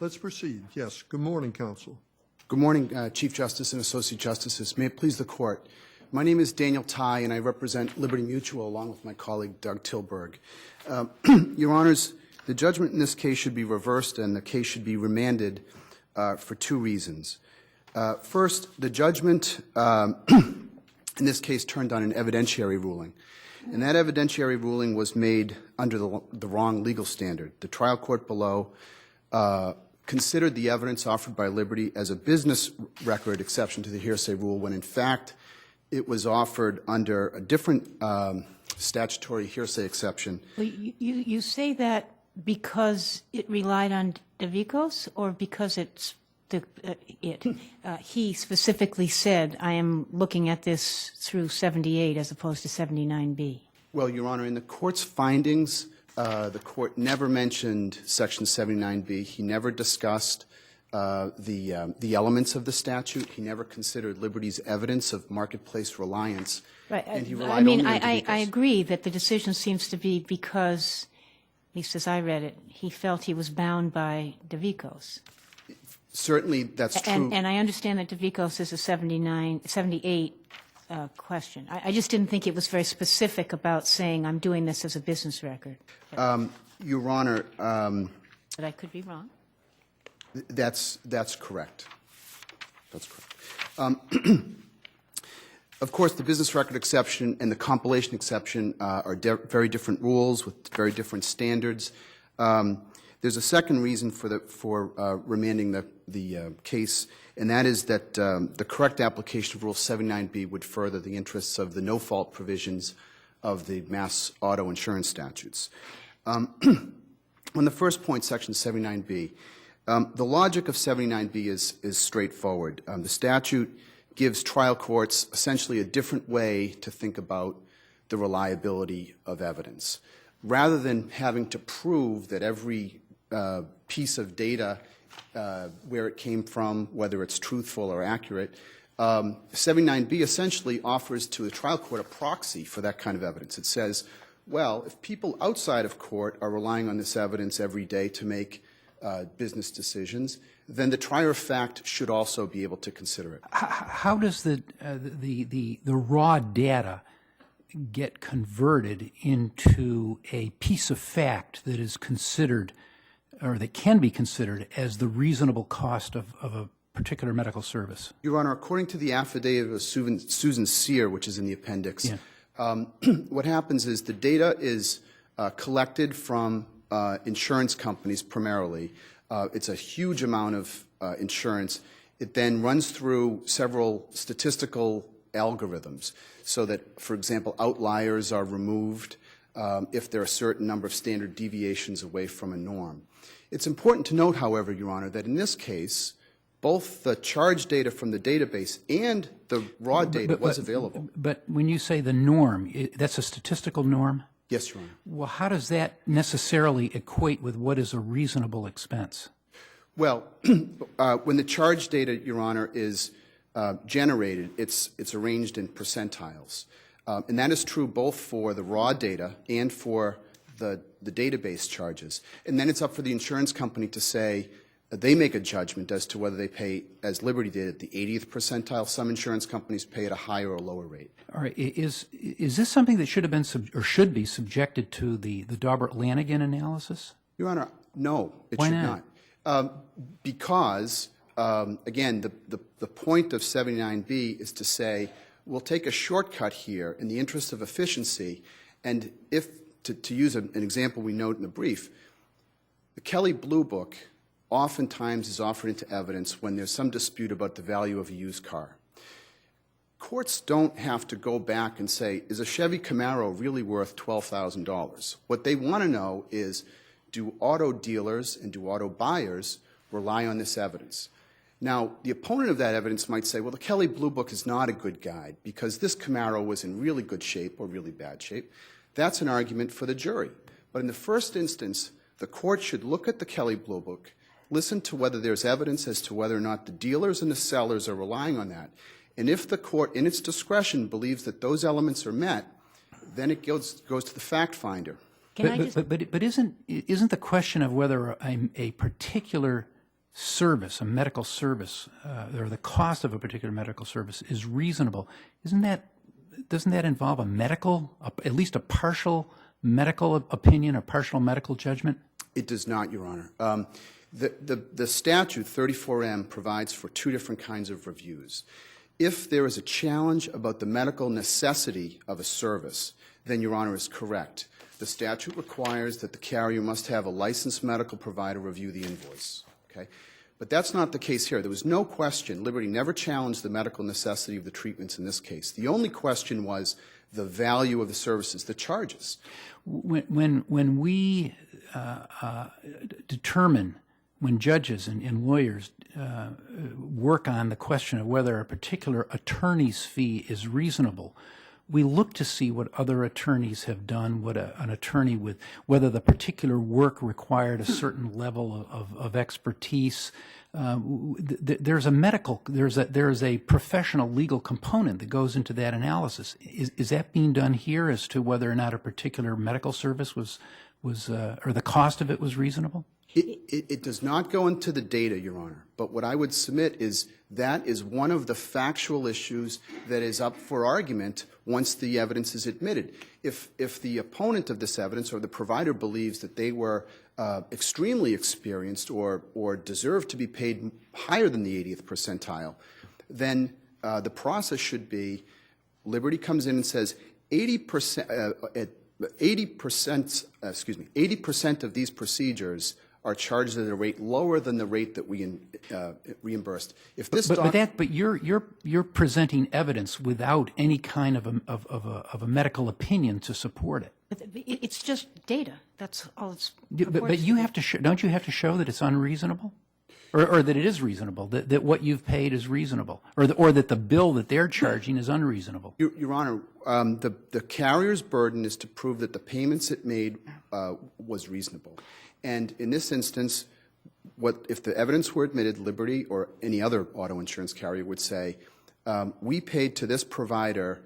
Let's proceed. Yes. Good morning, counsel. Good morning, Chief Justice and Associate Justices. May it please the Court. My name is Daniel Ty, and I represent Liberty Mutual along with my colleague Doug Tilburg. Your Honors, the judgment in this case should be reversed and the case should be remanded for two reasons. First, the judgment in this case turned on an evidentiary ruling, and that evidentiary ruling was made under the wrong legal standard. The trial court below considered the evidence offered by Liberty as a business record exception to the hearsay rule when in fact it was offered under a different statutory hearsay exception. Well, you say that because it relied on DeVicos or because it's he specifically said, I am looking at this through 78 as opposed to 79B? Well, Your Honor, in the Court's findings, the Court never mentioned Section 79B. He never discussed the elements of the statute. He never considered Liberty's evidence of marketplace reliance. Right. And he relied I mean, only on DeVicos. I agree that the decision seems to be because, at least as I read it, he felt he was bound by DeVicos. Certainly, that's true. And I understand that DeVicos is a 78 question. I just didn't think it was very specific about saying I'm doing this as a business record. Your Honor, But I could be wrong. that's correct. That's correct. Of course, the business record exception and the compilation exception are very different rules with very different standards. There's a second reason for remanding the case, and that is that the correct application of Rule 79B would further the interests of the no-fault provisions of the mass auto insurance statutes. On the first point, Section 79B, the logic of 79B is straightforward. The statute gives trial courts essentially a different way to think about the reliability of evidence. Rather than having to prove that every piece of data, where it came from, whether it's truthful or accurate, 79B essentially offers to the trial court a proxy for that kind of evidence. It says, well, if people outside of court are relying on this evidence every day to make business decisions, then the trier of fact should also be able to consider it. How does the raw data get converted into a piece of fact that is considered, or that can be considered, as the reasonable cost of a particular medical service? Your Honor, according to the affidavit of Susan Sear, which is in the appendix, yeah. What happens is the data is collected from insurance companies primarily. It's a huge amount of insurance. It then runs through several statistical algorithms so that, for example, outliers are removed if there are a certain number of standard deviations away from a norm. It's important to note, however, Your Honor, that in this case, both the charge data from the database and the raw data was available. But when you say the norm, that's a statistical norm? Yes, Your Honor. Well, how does that necessarily equate with what is a reasonable expense? Well, when the charge data, Your Honor, is generated, it's arranged in percentiles. And that is true both for the raw data and for the database charges. And then it's up for the insurance company to say, they make a judgment as to whether they pay, as Liberty did, at the 80th percentile. Some insurance companies pay at a higher or lower rate. All right. Is this something that should have been or should be subjected to the Daubert-Lanigan analysis? Your Honor, no, it Why should not? Because, again, the point of 79B is to say, we'll take a shortcut here in the interest of efficiency, and if, to use an example we note in the brief, the Kelly Blue Book oftentimes is offered into evidence when there's some dispute about the value of a used car. Courts don't have to go back and say, is a Chevy Camaro really worth $12,000? What they want to know is, do auto dealers and do auto buyers rely on this evidence? Now, the opponent of that evidence might say, well, the Kelly Blue Book is not a good guide because this Camaro was in really good shape or really bad shape. That's an argument for the jury. But in the first instance, the court should look at the Kelly Blue Book, listen to whether there's evidence as to whether or not the dealers and the sellers are relying on that. And if the court, in its discretion, believes that those elements are met, then it goes to the fact finder. But isn't the question of whether a particular service, a medical service, or the cost of a particular medical service is reasonable, doesn't that involve a medical, at least a partial medical opinion, a partial medical judgment? It does not, Your Honor. The statute, 34M, provides for two different kinds of reviews. If there is a challenge about the medical necessity of a service, then Your Honor is correct. The statute requires that the carrier must have a licensed medical provider review the invoice. Okay? But that's not the case here. There was no question. Liberty never challenged the medical necessity of the treatments in this case. The only question was the value of the services, the charges. When we determine, when judges and lawyers work on the question of whether a particular attorney's fee is reasonable, we look to see what other attorneys have done, what an attorney with, whether the particular work required a certain level of expertise. There's a professional legal component that goes into that analysis. Is that being done here as to whether or not a particular medical service was or the cost of it was reasonable? It does not go into the data, Your Honor, but what I would submit is that is one of the factual issues that is up for argument once the evidence is admitted. If the opponent of this evidence or the provider believes that they were extremely experienced or deserve to be paid higher than the 80th percentile, then the process should be Liberty comes in and says 80% of these procedures are charged at a rate lower than the rate that we reimbursed. If this but you're presenting evidence without any kind of a medical opinion to support it. It's just data. That's all it's. But you have to don't you have to show that it's unreasonable, or that it is reasonable, that what you've paid is reasonable, or that the bill that they're charging is unreasonable. Your Honor, the carrier's burden is to prove that the payments it made was reasonable. And in this instance, if the evidence were admitted, Liberty or any other auto insurance carrier would say, we paid to this provider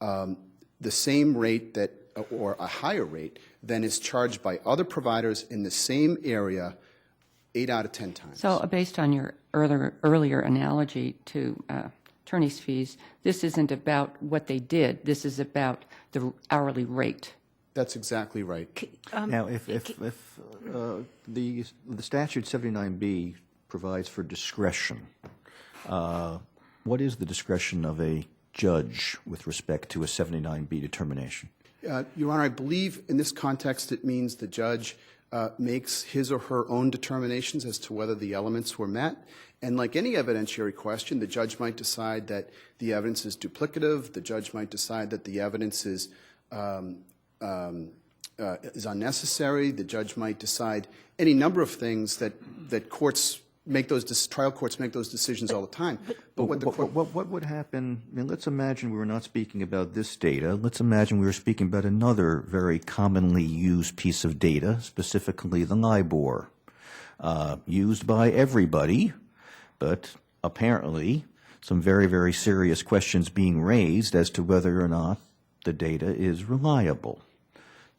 the same rate that, or a higher rate than is charged by other providers in the same area 8 out of 10 times. So based on your earlier analogy to attorney's fees, this isn't about what they did. This is about the hourly rate. That's exactly right. Now, if the statute 79B provides for discretion, what is the discretion of a judge with respect to a 79B determination? Your Honor, I believe in this context it means the judge makes his or her own determinations as to whether the elements were met. And like any evidentiary question, the judge might decide that the evidence is duplicative. The judge might decide that the evidence is unnecessary. The judge might decide any number of things that courts make trial courts make those decisions all the time. But what would happen? I mean, let's imagine we were not speaking about this data. Let's imagine we were speaking about another very commonly used piece of data, specifically the LIBOR, used by everybody, but apparently some very, very serious questions being raised as to whether or not the data is reliable.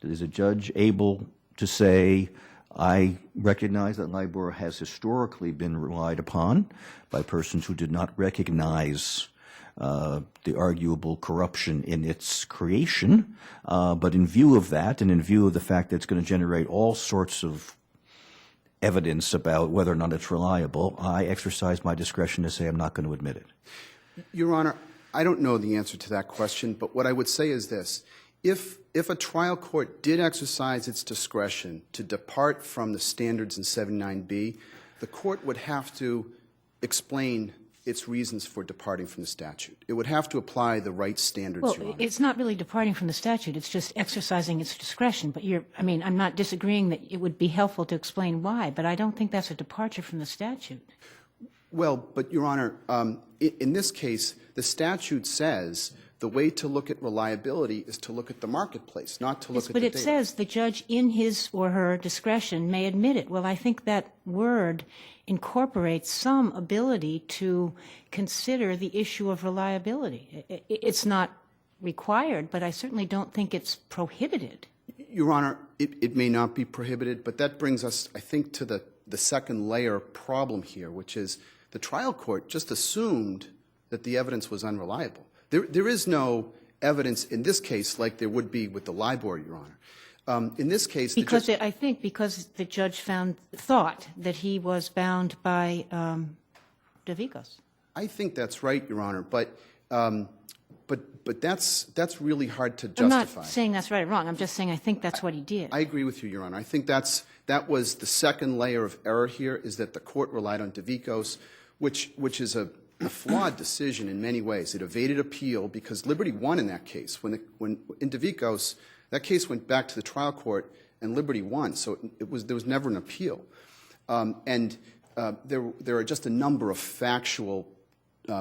Is a judge able to say, I recognize that LIBOR has historically been relied upon by persons who did not recognize the arguable corruption in its creation, but in view of that and in view of the fact that it's going to generate all sorts of evidence about whether or not it's reliable, I exercise my discretion to say I'm not going to admit it? Your Honor, I don't know the answer to that question, but what I would say is this. If a trial court did exercise its discretion to depart from the standards in 79B, the court would have to explain its reasons for departing from the statute. It would have to apply the right standards, Your Honor. Well, it's not really departing from the statute. It's just exercising its discretion. But I'm not disagreeing that it would be helpful to explain why, but I don't think that's a departure from the statute. Well, but, Your Honor, in this case, the statute says the way to look at reliability is to look at the marketplace, not to look at the data. But it says the judge, in his or her discretion, may admit it. Well, I think that word incorporates some ability to consider the issue of reliability. It's not required, but I certainly don't think it's prohibited. Your Honor, it may not be prohibited, but that brings us, I think, to the second layer problem here, which is the trial court just assumed that the evidence was unreliable. There is no evidence in this case like there would be with the LIBOR, Your Honor. In this case, Because because the judge thought that he was bound by DeVicos. I think that's right, Your Honor, but that's really hard to I'm justify. not saying that's right or wrong. I'm just saying I think that's what he did. I agree with you, Your Honor. I think that was the second layer of error here, is that the court relied on DeVicos, which is a flawed decision in many ways. It evaded appeal because Liberty won in that case. When in DeVicos, that case went back to the trial court and Liberty won, so there was never an appeal. There are just a number of factual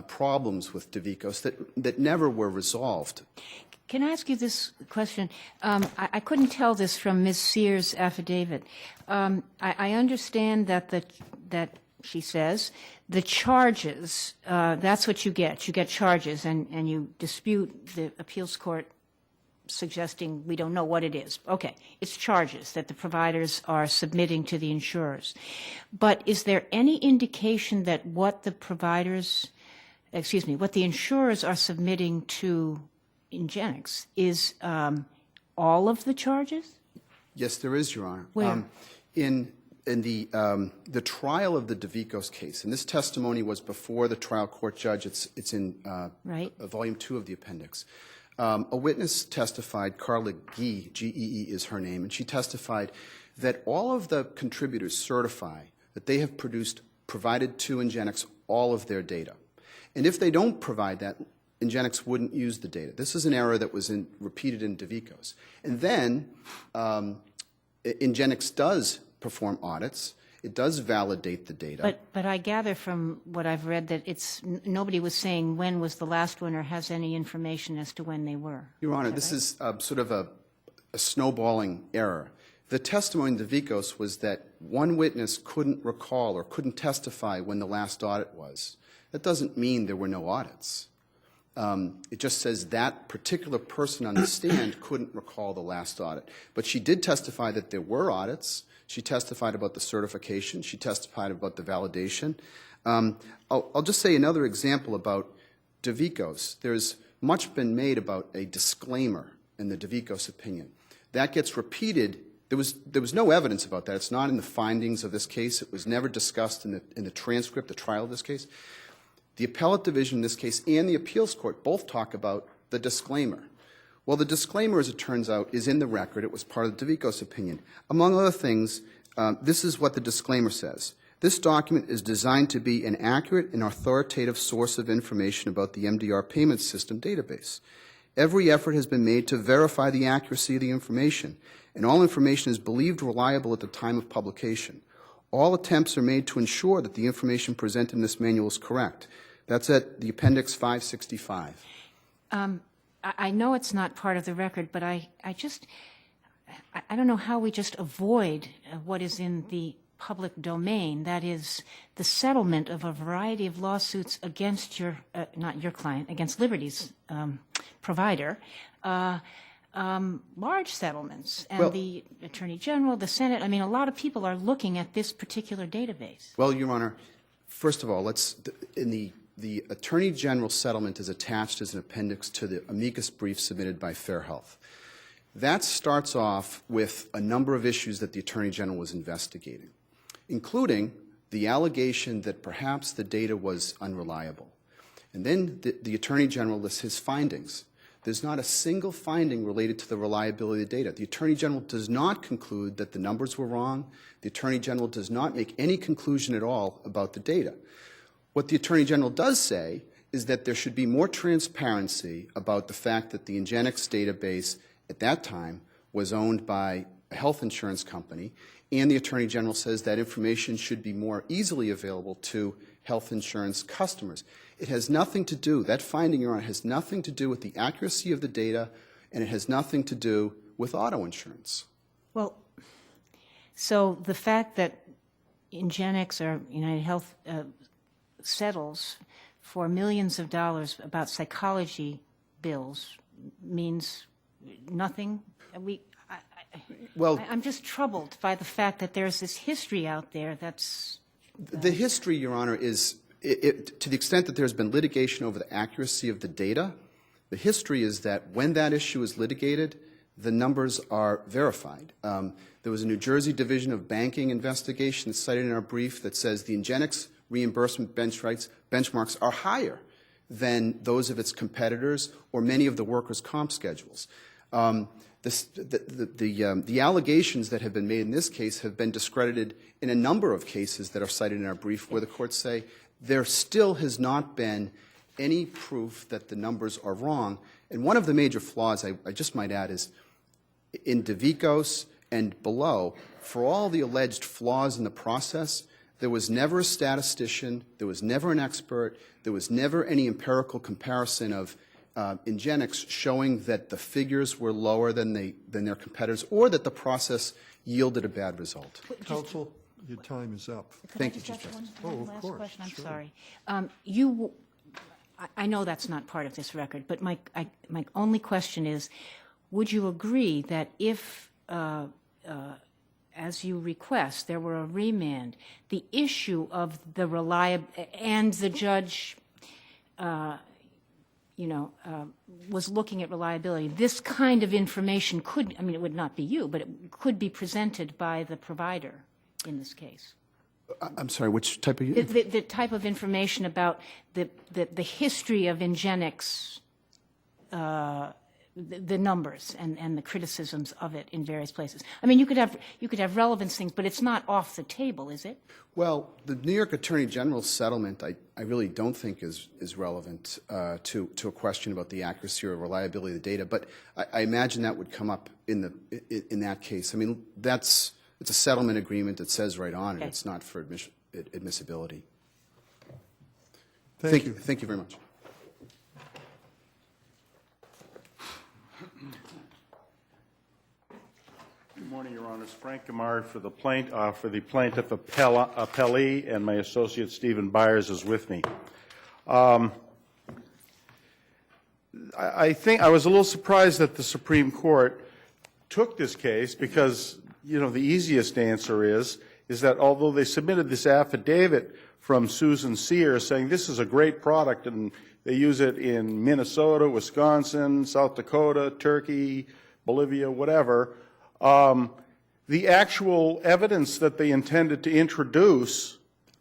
problems with DeVicos that never were resolved. Can I ask you this question? I couldn't tell this from Ms. Sears' affidavit. I understand that she says the charges, that's what you get. You get charges, and you dispute the appeals court suggesting we don't know what it is. Okay, it's charges that the providers are submitting to the insurers. But is there any indication that what the insurers are submitting to Ingenix is all of the charges? Yes, there is, Your Honor. Where? In the trial of the DeVicos case, and this testimony was before the trial court judge. It's in Right. Volume 2 of the appendix. A witness testified, Carla Gee, G-E-E is her name, and she testified that all of the contributors certify that they have provided to Ingenix all of their data. And if they don't provide that, Ingenix wouldn't use the data. This is an error that was repeated in DeVicos. And then Ingenix does perform audits. It does validate the data. But I gather from what I've read that nobody was saying when was the last one or has any information as to when they were. Your Honor, this is sort of a snowballing error. The testimony in DeVicos was that one witness couldn't recall or couldn't testify when the last audit was. That doesn't mean there were no audits. It just says that particular person on the stand couldn't recall the last audit. But she did testify that there were audits. She testified about the certification. She testified about the validation. I'll just say another example about DeVicos. There's much been made about a disclaimer in the DeVicos opinion. That gets repeated. There was no evidence about that. It's not in the findings of this case. It was never discussed in the transcript, the trial of this case. The appellate division in this case and the appeals court both talk about the disclaimer. Well, the disclaimer, as it turns out, is in the record. It was part of the DeVicos opinion. Among other things, this is what the disclaimer says. This document is designed to be an accurate and authoritative source of information about the MDR payment system database. Every effort has been made to verify the accuracy of the information, and all information is believed reliable at the time of publication. All attempts are made to ensure that the information presented in this manual is correct. That's at the appendix 565. I know it's not part of the record, but I don't know how we just avoid what is in the public domain, that is the settlement of a variety of lawsuits against not your client, against Liberty's provider, large settlements, and the Attorney General, the Senate. I mean, a lot of people are looking at this particular database. Well, Your Honor, first of all, the Attorney General settlement is attached as an appendix to the amicus brief submitted by Fair Health. That starts off with a number of issues that the Attorney General was investigating, including the allegation that perhaps the data was unreliable. And then the Attorney General lists his findings. There's not a single finding related to the reliability of the data. The Attorney General does not conclude that the numbers were wrong. The Attorney General does not make any conclusion at all about the data. What the Attorney General does say is that there should be more transparency about the fact that the Ingenix database at that time was owned by a health insurance company, and the Attorney General says that information should be more easily available to health insurance customers. It has nothing to do, that finding, Your Honor, has nothing to do with the accuracy of the data, and it has nothing to do with auto insurance. Well, so the fact that Ingenix or United Health settles for millions of dollars about psychology bills means nothing. Well, I'm just troubled by the fact that there's this history out there that's... the history, Your Honor, is, to the extent that there's been litigation over the accuracy of the data, the history is that when that issue is litigated, the numbers are verified. There was a New Jersey Division of Banking investigation cited in our brief that says the Ingenix reimbursement benchmarks are higher than those of its competitors or many of the workers' comp schedules. The allegations that have been made in this case have been discredited in a number of cases that are cited in our brief where the courts say there still has not been any proof that the numbers are wrong. And one of the major flaws, I just might add, is in DeVicos and below, for all the alleged flaws in the process, there was never a statistician, there was never an expert, there was never any empirical comparison of Ingenix showing that the figures were lower than their competitors or that the process yielded a bad result. Counsel, your time is up. Thank you, Could I Chief just Justice. ask one of last course, question? I'm sure. sorry. I know that's not part of this record, but my only question is, would you agree that if, as you request, there were a remand, the issue of the and the judge, was looking at reliability, this kind of information could, I mean, it would not be you, but it could be presented by the provider in this case? I'm sorry, which type of... The type of information about the history of Ingenix, the numbers and the criticisms of it in various places. I mean, you could have relevance things, but it's not off the table, is it? Well, the New York Attorney General's settlement, I really don't think is relevant to a question about the accuracy or reliability of the data, but I imagine that would come up in that case. I mean, it's a settlement agreement that says right on it. Okay. It's not for admissibility. Thank you. Thank you very much. Good morning, Your Honors. Frank Gamard for the plaintiff appellee, and my associate Stephen Byers is with me. I think I was a little surprised that the Supreme Court took this case because, the easiest answer is that although they submitted this affidavit from Susan Sears saying this is a great product and they use it in Minnesota, Wisconsin, South Dakota, Turkey, Bolivia, whatever, the actual evidence that they intended to introduce,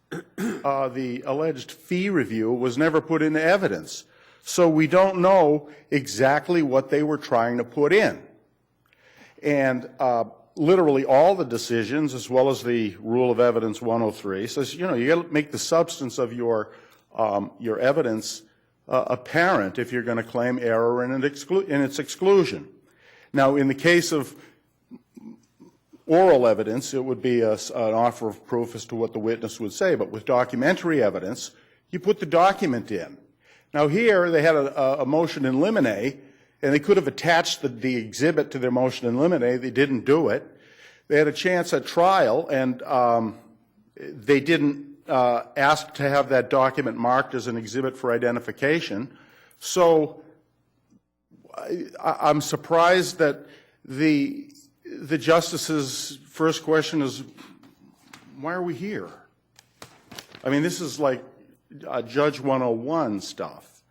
the alleged fee review, was never put into evidence. So we don't know exactly what they were trying to put in. And literally all the decisions, as well as the Rule of Evidence 103, says, you got to make the substance of your evidence apparent if you're going to claim error in its exclusion. Now, in the case of oral evidence, it would be an offer of proof as to what the witness would say. But with documentary evidence, you put the document in. Now, here they had a motion in limine, and they could have attached the exhibit to their motion in limine. They didn't do it. They had a chance at trial, and they didn't ask to have that document marked as an exhibit for identification. So I'm surprised that the justice's first question is, why are we here? I mean, this is like Judge 101 stuff.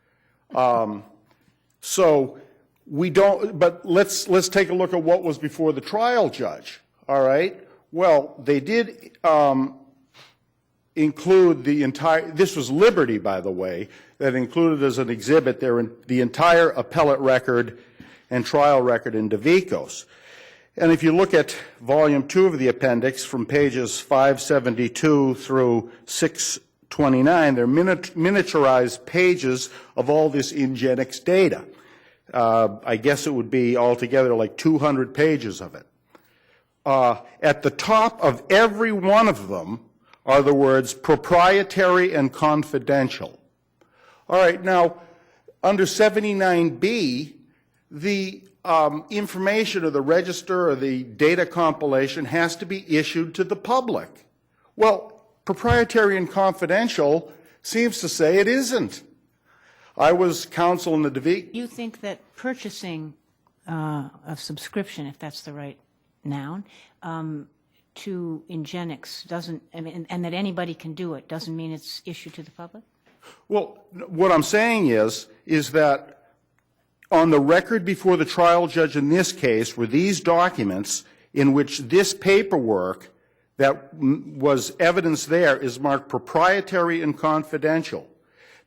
So we don't, but let's take a look at what was before the trial judge, all right? Well, they did include the entire, this was Liberty, by the way, that included as an exhibit the entire appellate record and trial record in DeVicos. And if you look at Volume 2 of the appendix from pages 572 through 629, they're miniaturized pages of all this Ingenix data. I guess it would be altogether like 200 pages of it. At the top of every one of them are the words proprietary and confidential. All right, now, under 79B, the information of the register or the data compilation has to be issued to the public. Well, proprietary and confidential seems to say it isn't. I was counsel in the DeVicos. You think that purchasing a subscription, if that's the right noun, to Ingenix doesn't, I mean, and that anybody can do it, doesn't mean it's issued to the public? Well, what I'm saying is that on the record before the trial judge in this case were these documents in which this paperwork that was evidence there is marked proprietary and confidential.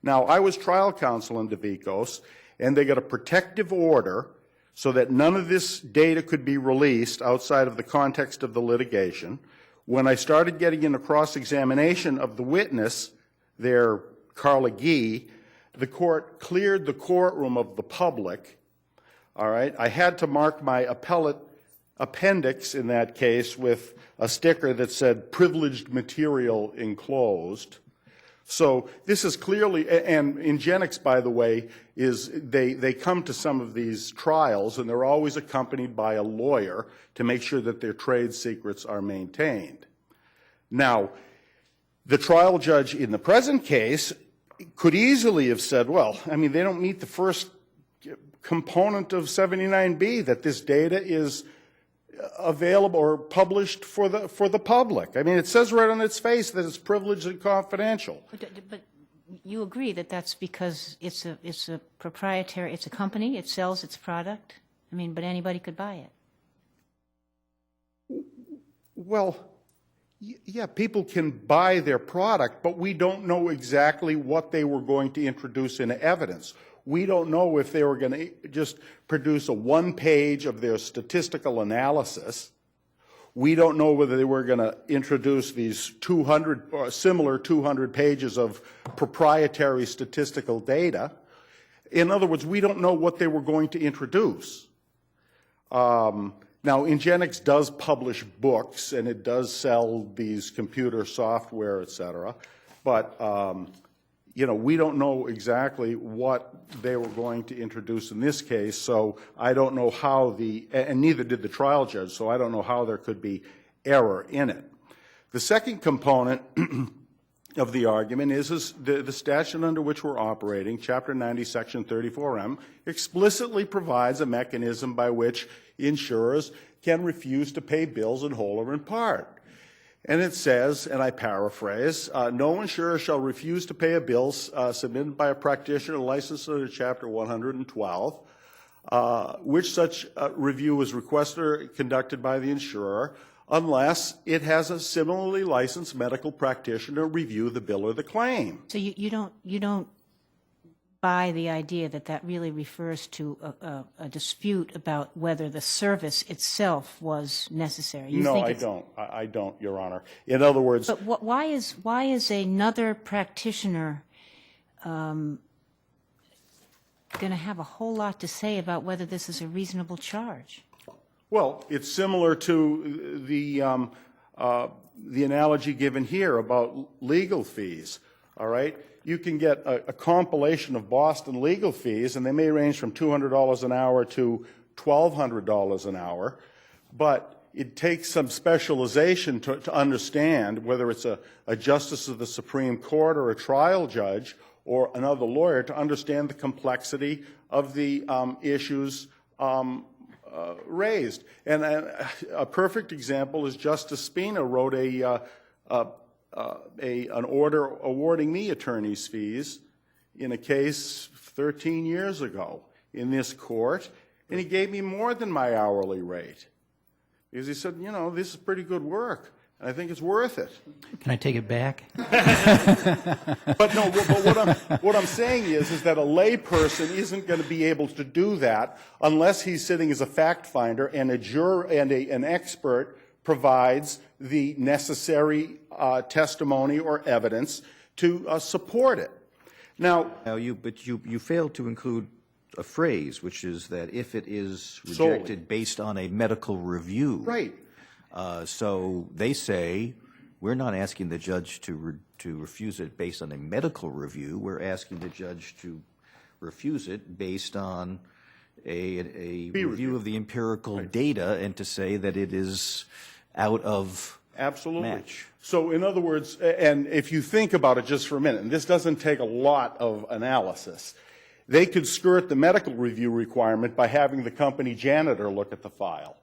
Now, I was trial counsel in DeVicos, and they got a protective order so that none of this data could be released outside of the context of the litigation. When I started getting into cross-examination of the witness, there, Carla Gee, the court cleared the courtroom of the public. All right? I had to mark my appellate appendix in that case with a sticker that said privileged material enclosed. So this is clearly, and Ingenix, by the way, is they come to some of these trials and they're always accompanied by a lawyer to make sure that their trade secrets are maintained. Now, the trial judge in the present case could easily have said, well, I mean, they don't meet the first component of 79B, that this data is available or published for the public. I mean, it says right on its face that it's privileged and confidential. But you agree that that's because it's a proprietary, it's a company, it sells its product? I mean, but anybody could buy it. Well, yeah, people can buy their product, but we don't know exactly what they were going to introduce in evidence. We don't know if they were going to just produce a one-page of their statistical analysis. We don't know whether they were going to introduce these 200 or similar 200 pages of proprietary statistical data. In other words, we don't know what they were going to introduce. Now, Ingenix does publish books, and it does sell these computer software, et cetera, but you know, we don't know exactly what they were going to introduce in this case, so I don't know how and neither did the trial judge, so I don't know how there could be error in it. The second component of the argument is the statute under which we're operating, Chapter 90, Section 34M, explicitly provides a mechanism by which insurers can refuse to pay bills in whole or in part. And it says, and I paraphrase, no insurer shall refuse to pay a bill submitted by a practitioner licensed under Chapter 112, which such review is requested or conducted by the insurer, unless it has a similarly licensed medical practitioner review the bill or the claim. So you don't buy the idea that that really refers to a dispute about whether the service itself was necessary? No, I don't. I don't, Your Honor. In other words... But why is another practitioner going to have a whole lot to say about whether this is a reasonable charge? Well, it's similar to the analogy given here about legal fees, all right? You can get a compilation of Boston legal fees, and they may range from $200 an hour to $1,200 an hour, but it takes some specialization to understand whether it's a justice of the Supreme Court or a trial judge or another lawyer to understand the complexity of the issues raised. And a perfect example is Justice Spina wrote an order awarding me attorney's fees in a case 13 years ago in this court, and he gave me more than my hourly rate. Because he said, you know, this is pretty good work, and I think it's worth it. Can I take it back? But no, but what I'm saying is that a layperson isn't going to be able to do that unless he's sitting as a fact finder and a juror and an expert provides the necessary testimony or evidence to support it. Now you failed to include a phrase, which is that if it is rejected solely based on a medical review. Right. So they say, we're not asking the judge to refuse it based on a medical review. We're asking the judge to refuse it based on a review of the empirical data and to say that it is out of Absolutely. match. So in other words, and if you think about it just for a minute, and this doesn't take a lot of analysis, they could skirt the medical review requirement by having the company janitor look at the file.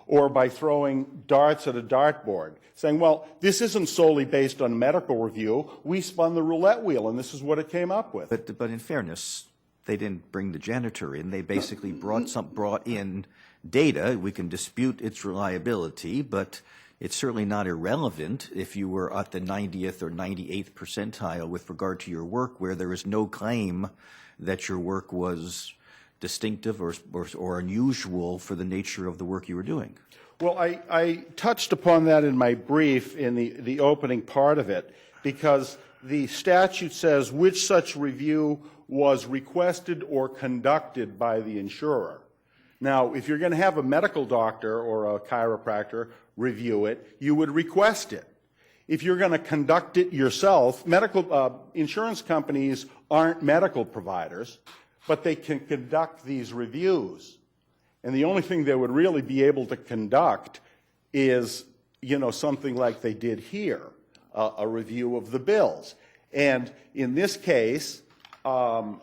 or by throwing darts at a dartboard, saying, well, this isn't solely based on medical review. We spun the roulette wheel, and this is what it came up with. But in fairness, they didn't bring the janitor in. They basically brought in data. We can dispute its reliability, but it's certainly not irrelevant if you were at the 90th or 98th percentile with regard to your work, where there is no claim that your work was distinctive or unusual for the nature of the work you were doing. Well, I touched upon that in my brief in the opening part of it, because the statute says which such review was requested or conducted by the insurer. Now, if you're going to have a medical doctor or a chiropractor review it, you would request it. If you're going to conduct it yourself, insurance companies aren't medical providers, but they can conduct these reviews. And the only thing they would really be able to conduct is, something like they did here, a review of the bills. And in this case, and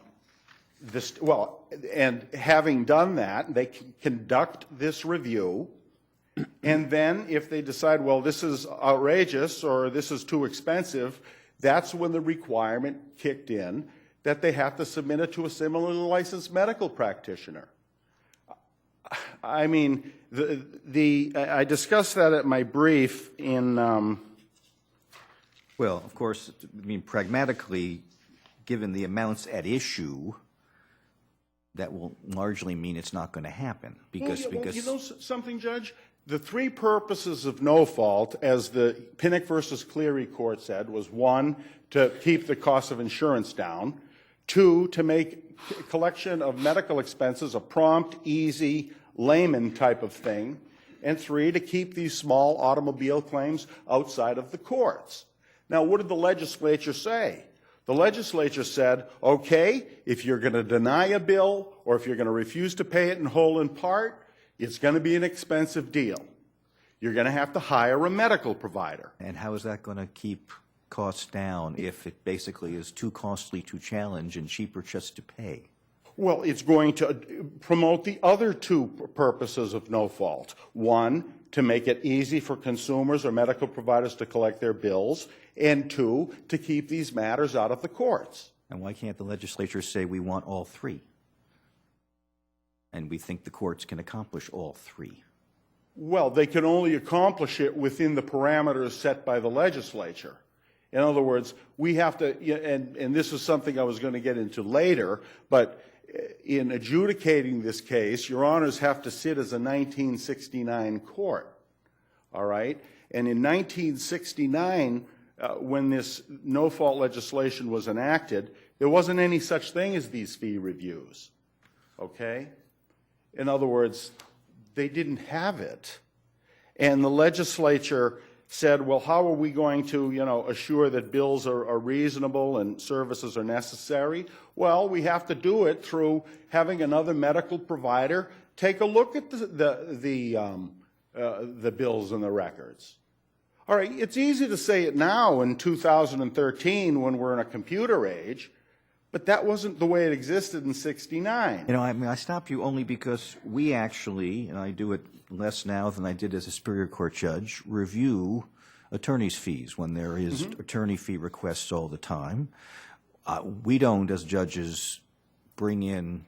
having done that, they can conduct this review, and then if they decide, well, this is outrageous or this is too expensive, that's when the requirement kicked in that they have to submit it to a similarly licensed medical practitioner. I mean, I discussed that at my brief in... Well, of course, pragmatically, given the amounts at issue, that will largely mean it's not going to happen. Because you know something, Judge? The three purposes of no fault, as the Pinnock versus Cleary court said, was 1, to keep the cost of insurance down, 2, to make collection of medical expenses a prompt, easy, layman type of thing, and 3, to keep these small automobile claims outside of the courts. Now, what did the legislature say? The legislature said, okay, if you're going to deny a bill or if you're going to refuse to pay it in whole and part, it's going to be an expensive deal. You're going to have to hire a medical provider. And how is that going to keep costs down if it basically is too costly to challenge and cheaper just to pay? Well, it's going to promote the other 2 purposes of no fault. 1, to make it easy for consumers or medical providers to collect their bills, and 2, to keep these matters out of the courts. And why can't the legislature say we want all 3? And we think the courts can accomplish all 3. Well, they can only accomplish it within the parameters set by the legislature. In other words, we have to, and this is something I was going to get into later, but in adjudicating this case, Your Honors have to sit as a 1969 court, all right? And in 1969, when this no-fault legislation was enacted, there wasn't any such thing as these fee reviews, okay? In other words, they didn't have it. And the legislature said, well, how are we going to, assure that bills are reasonable and services are necessary? Well, we have to do it through having another medical provider take a look at the bills and the records. All right, it's easy to say it now in 2013 when we're in a computer age, but that wasn't the way it existed in '69. I stop you only because we actually, and I do it less now than I did as a Superior Court judge, review attorney's fees when there is attorney fee requests all the time. We don't, as judges, bring in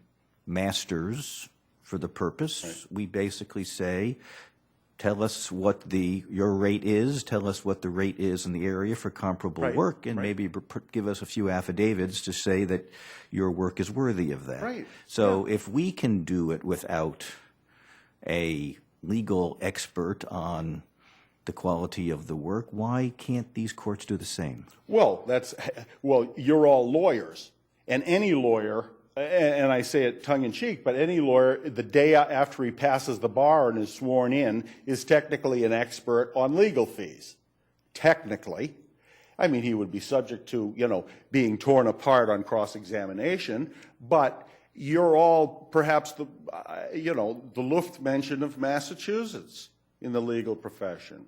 masters for the purpose. Right. We basically say, tell us what your rate is, tell us what the rate is in the area for comparable work, and maybe give us a few affidavits to say that your work is worthy of that. Right. So if we can do it without a legal expert on the quality of the work, why can't these courts do the same? Well, you're all lawyers, and any lawyer, and I say it tongue-in-cheek, but any lawyer, the day after he passes the bar and is sworn in, is technically an expert on legal fees. Technically. I mean, he would be subject to, being torn apart on cross-examination, but you're all perhaps the Luftmenschen of Massachusetts in the legal profession.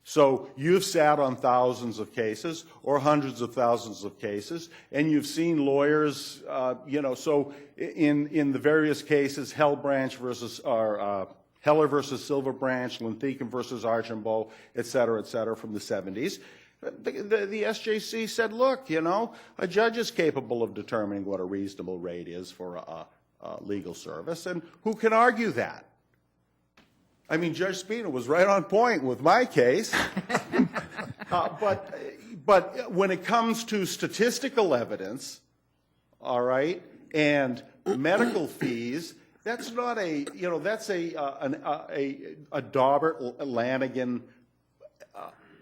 So you've sat on thousands of cases or hundreds of thousands of cases, and you've seen lawyers, so in the various cases, Hellbranch versus Heller versus Silver Branch, Linthicum versus Archambault, et cetera, from the 70s. The SJC said, look, you know, a judge is capable of determining what a reasonable rate is for a legal service, and who can argue that? I mean, Judge Spina was right on point with my case. But when it comes to statistical evidence, all right, and medical fees, that's not a, you know, that's a Daubert-Lanigan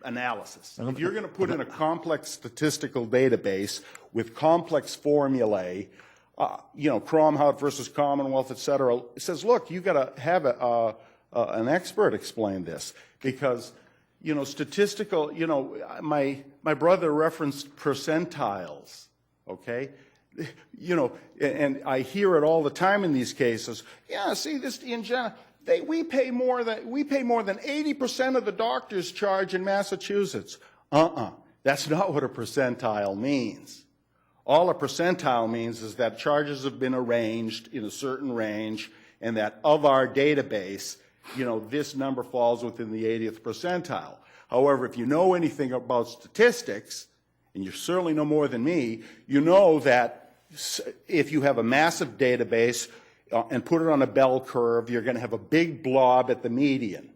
analysis. If you're going to put in a complex statistical database with complex formulae, you know, Cromhout versus Commonwealth, et cetera, it says, look, you got to have an expert explain this, because, you know, statistical, you know, my brother referenced percentiles, okay? You know, and I hear it all the time in these cases. Yeah, see, this in general, we pay more than 80% of the doctors charge in Massachusetts. That's not what a percentile means. All a percentile means is that charges have been arranged in a certain range, and that of our database, you know, this number falls within the 80th percentile. However, if you know anything about statistics, and you certainly know more than me, you know that if you have a massive database and put it on a bell curve, you're going to have a big blob at the median.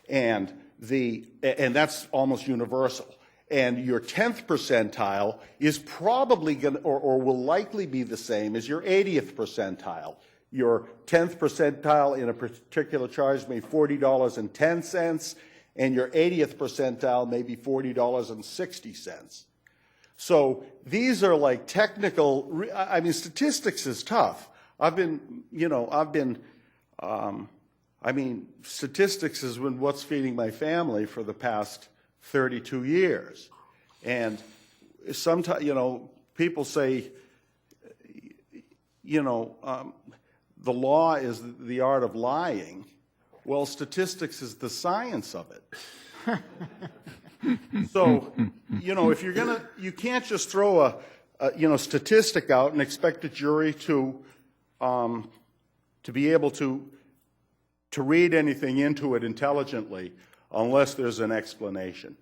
And that's almost universal. And your 10th percentile is probably going to, or will likely be the same as your 80th percentile. Your 10th percentile in a particular charge may be $40.10, and your 80th percentile may be $40.60. So these are like technical, I mean, statistics is tough. I mean, statistics has been what's feeding my family for the past 32 years. And sometimes, you know, people say, you know, the law is the art of lying. Well, statistics is the science of it. So, you know, if you're going to, you can't just throw a statistic out and expect a jury to be able to read anything into it intelligently unless there's an explanation.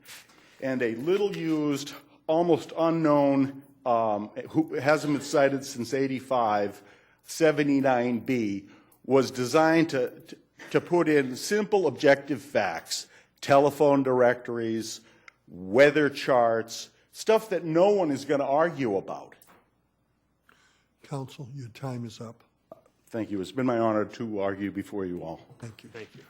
And a little used, almost unknown, who hasn't been cited since '85, 79B, was designed to put in simple objective facts, telephone directories, weather charts, stuff that no one is going to argue about. Counsel, your time is up. Thank you. It's been my honor to argue before you all. Thank you. Thank you.